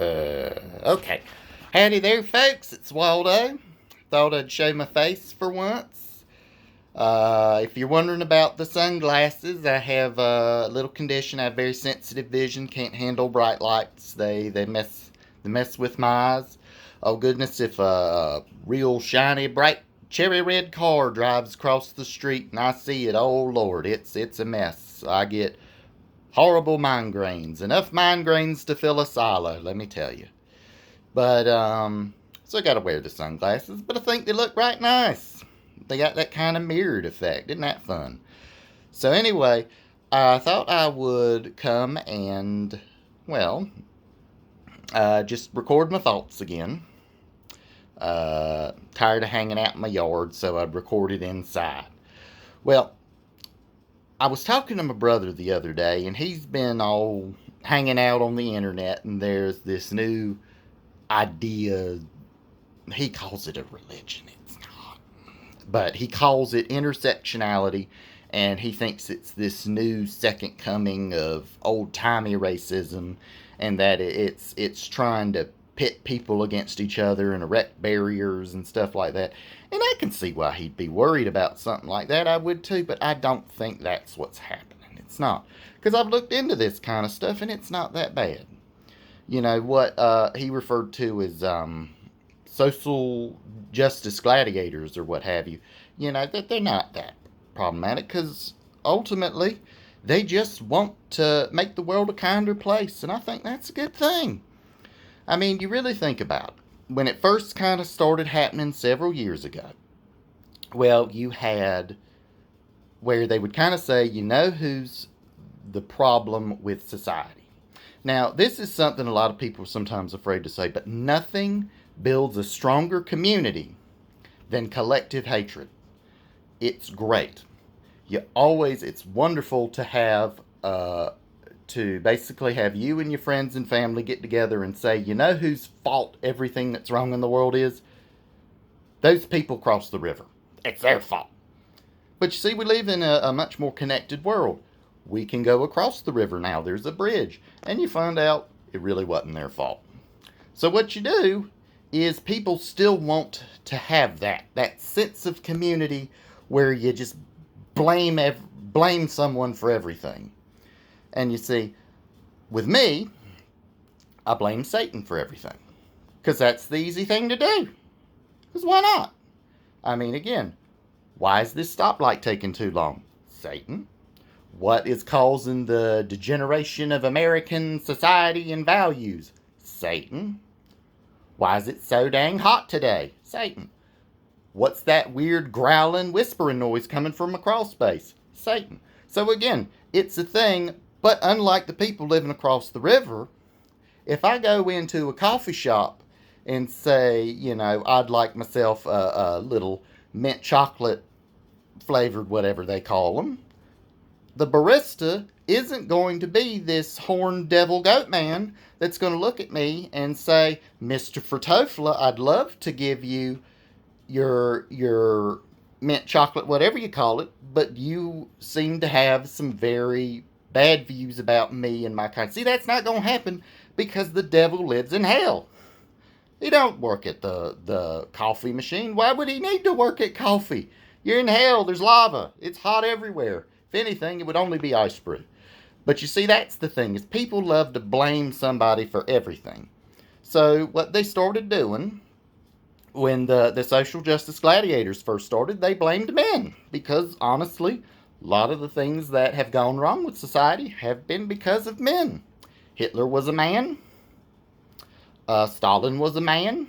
Okay. Howdy there, folks. It's Waldo. Thought I'd show my face for once. If you're wondering about the sunglasses, I have a little condition. I have very sensitive vision. Can't handle bright lights. They mess with my eyes. Oh goodness! If a real shiny, bright cherry red car drives across the street and I see it, oh Lord, it's a mess. I get horrible migraines. Enough migraines to fill a silo, let me tell you. But, so I gotta wear the sunglasses, but I think they look right nice. They got that kind of mirrored effect. Isn't that fun? So, anyway, I thought I would come and, well, just record my thoughts again. Tired of hanging out in my yard, so I'd record it inside. Well, I was talking to my brother the other day, and he's been all hanging out on the internet, and there's this new idea. He calls it a religion. It's not. But he calls it intersectionality, and he thinks it's this new second coming of old-timey racism, and that it's trying to pit people against each other and erect barriers and stuff like that. And I can see why he'd be worried about something like that. I would too, but I don't think that's what's happening. It's not. Because I've looked into this kind of stuff, and it's not that bad. You know, what he referred to as social justice gladiators or what have you, you know, that they're not that problematic because ultimately they just want to make the world a kinder place. And I think that's a good thing. I mean, you really think about it. When it first kind of started happening several years ago, well, you had where they would kind of say, you know who's the problem with society. Now, this is something a lot of people are sometimes afraid to say, but nothing builds a stronger community than collective hatred. It's great. It's wonderful to have to basically have you and your friends and family get together and say, you know whose fault everything that's wrong in the world is? Those people cross the river. It's their fault. But you see, we live in a much more connected world. We can go across the river now. There's a bridge. And you find out it really wasn't their fault. So what you do is people still want to have that sense of community where you just blame someone for everything. And you see, with me, I blame Satan for everything. Because that's the easy thing to do. Because why not? I mean, again, why is this stoplight taking too long? Satan. What is causing the degeneration of American society and values? Satan. Why is it so dang hot today? Satan. What's that weird growling, whispering noise coming from a crawl space? Satan. So again, it's a thing. But unlike the people living across the river, if I go into a coffee shop and say, you know, I'd like myself a little mint chocolate flavored whatever they call them, the barista isn't going to be this horned devil goat man that's going to look at me and say, Mr. Frotofla, I'd love to give you your mint chocolate, whatever you call it, but you seem to have some very bad views about me and my kind. See, that's not going to happen because the devil lives in hell. He don't work at the coffee machine. Why would he need to work at coffee? You're in hell. There's lava. It's hot everywhere. If anything, it would only be ice brew. But you see, that's the thing, is people love to blame somebody for everything. So what they started doing when the social justice gladiators first started, they blamed men. Because honestly, a lot of the things that have gone wrong with society have been because of men. Hitler was a man. Stalin was a man.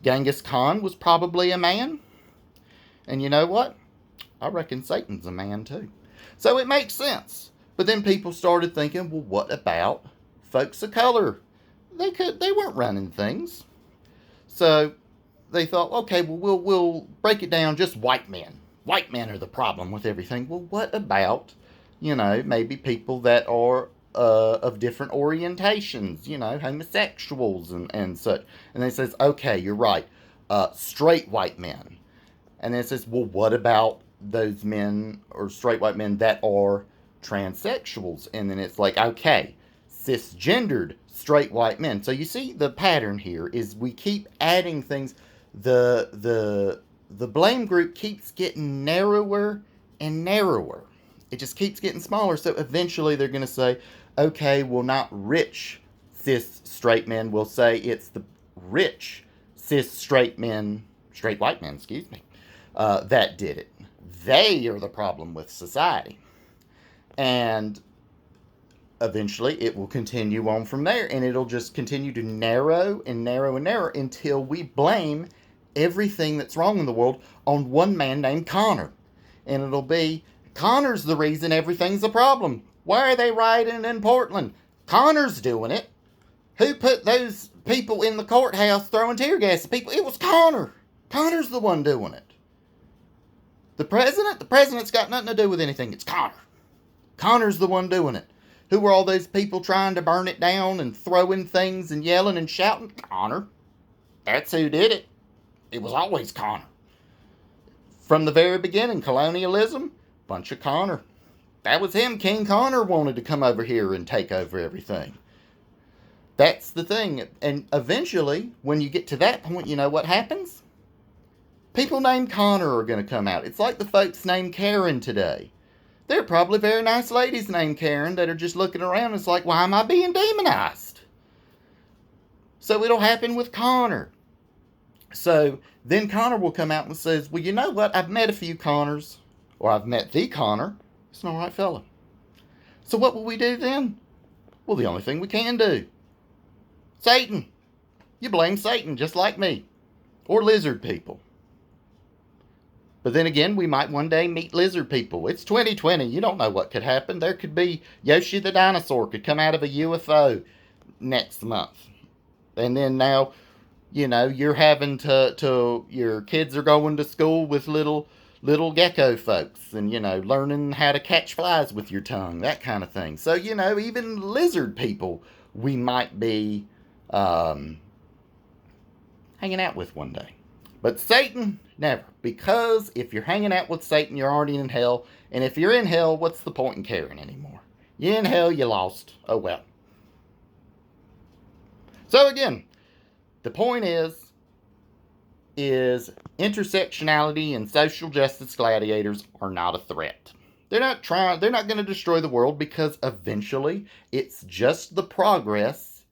Genghis Khan was probably a man. And you know what? I reckon Satan's a man too. So it makes sense. But then people started thinking, well, what about folks of color? They weren't running things. So they thought, okay, well, we'll break it down just white men. White men are the problem with everything. Well, what about, you know, maybe people that are of different orientations, you know, homosexuals and such. And then it says, okay, you're right, straight white men. And then it says, well, what about those men or straight white men that are transsexuals? And then it's like, okay, cisgendered straight white men. So you see the pattern here is we keep adding things. The blame group keeps getting narrower and narrower. It just keeps getting smaller. So eventually they're going to say, okay, well, not rich cis straight men. We'll say it's the rich cis straight men, straight white men, excuse me, that did it. They are the problem with society. And eventually it will continue on from there, and it'll just continue to narrow and narrow and narrow until we blame everything that's wrong in the world on one man named Connor. And it'll be, Connor's the reason everything's a problem. Why are they rioting in Portland? Connor's doing it. Who put those people in the courthouse throwing tear gas at people? It was Connor. Connor's the one doing it. The president's got nothing to do with anything. It's Connor. Connor's the one doing it. Who were all those people trying to burn it down and throwing things and yelling and shouting? Connor. That's who did it. It was always Connor. From the very beginning, colonialism, bunch of Connor. That was him. King Connor wanted to come over here and take over everything. That's the thing. And eventually, when you get to that point, you know what happens? People named Connor are going to come out. It's like the folks named Karen today. There are probably very nice ladies named Karen that are just looking around and it's like, why am I being demonized? So it'll happen with Connor. So then Connor will come out and says, well, you know what? I've met a few Connors, or I've met the Connor. It's an all right fella. So what will we do then? Well, the only thing we can do. Satan. You blame Satan just like me. Or lizard people. But then again, we might one day meet lizard people. It's 2020. You don't know what could happen. There could be Yoshi the dinosaur could come out of a UFO next month. And then now, you know, you're having to your kids are going to school with little gecko folks and, you know, learning how to catch flies with your tongue, that kind of thing. So, you know, even lizard people we might be hanging out with one day. But Satan, never. Because if you're hanging out with Satan, you're already in hell. And if you're in hell, what's the point in caring anymore? You're in hell, you lost. Oh well. So again, the point is intersectionality and social justice gladiators are not a threat. They're not going to destroy the world because eventually it's just the progress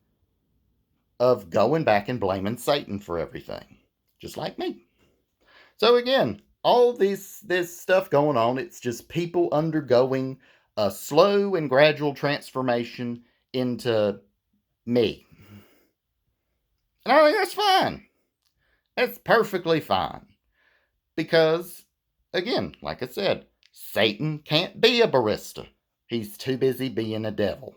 of going back and blaming Satan for everything. Just like me. So again, all this stuff going on, it's just people undergoing a slow and gradual transformation into me. And I think that's fine. That's perfectly fine. Because, again, like I said, Satan can't be a barista. He's too busy being a devil.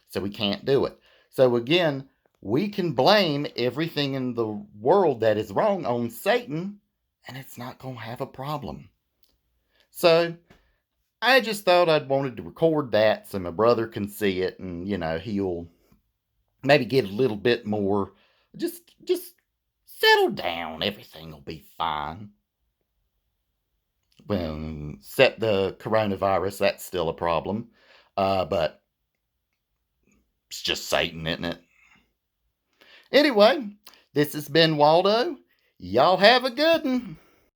So he can't do it. So again, we can blame everything in the world that is wrong on Satan, and it's not going to have a problem. So, I just thought I'd wanted to record that so my brother can see it, and, you know, he'll maybe get a little bit more, just settle down, everything will be fine. Well, except the coronavirus, that's still a problem, but it's just Satan, isn't it? Anyway, this has been Waldo. Y'all have a good one.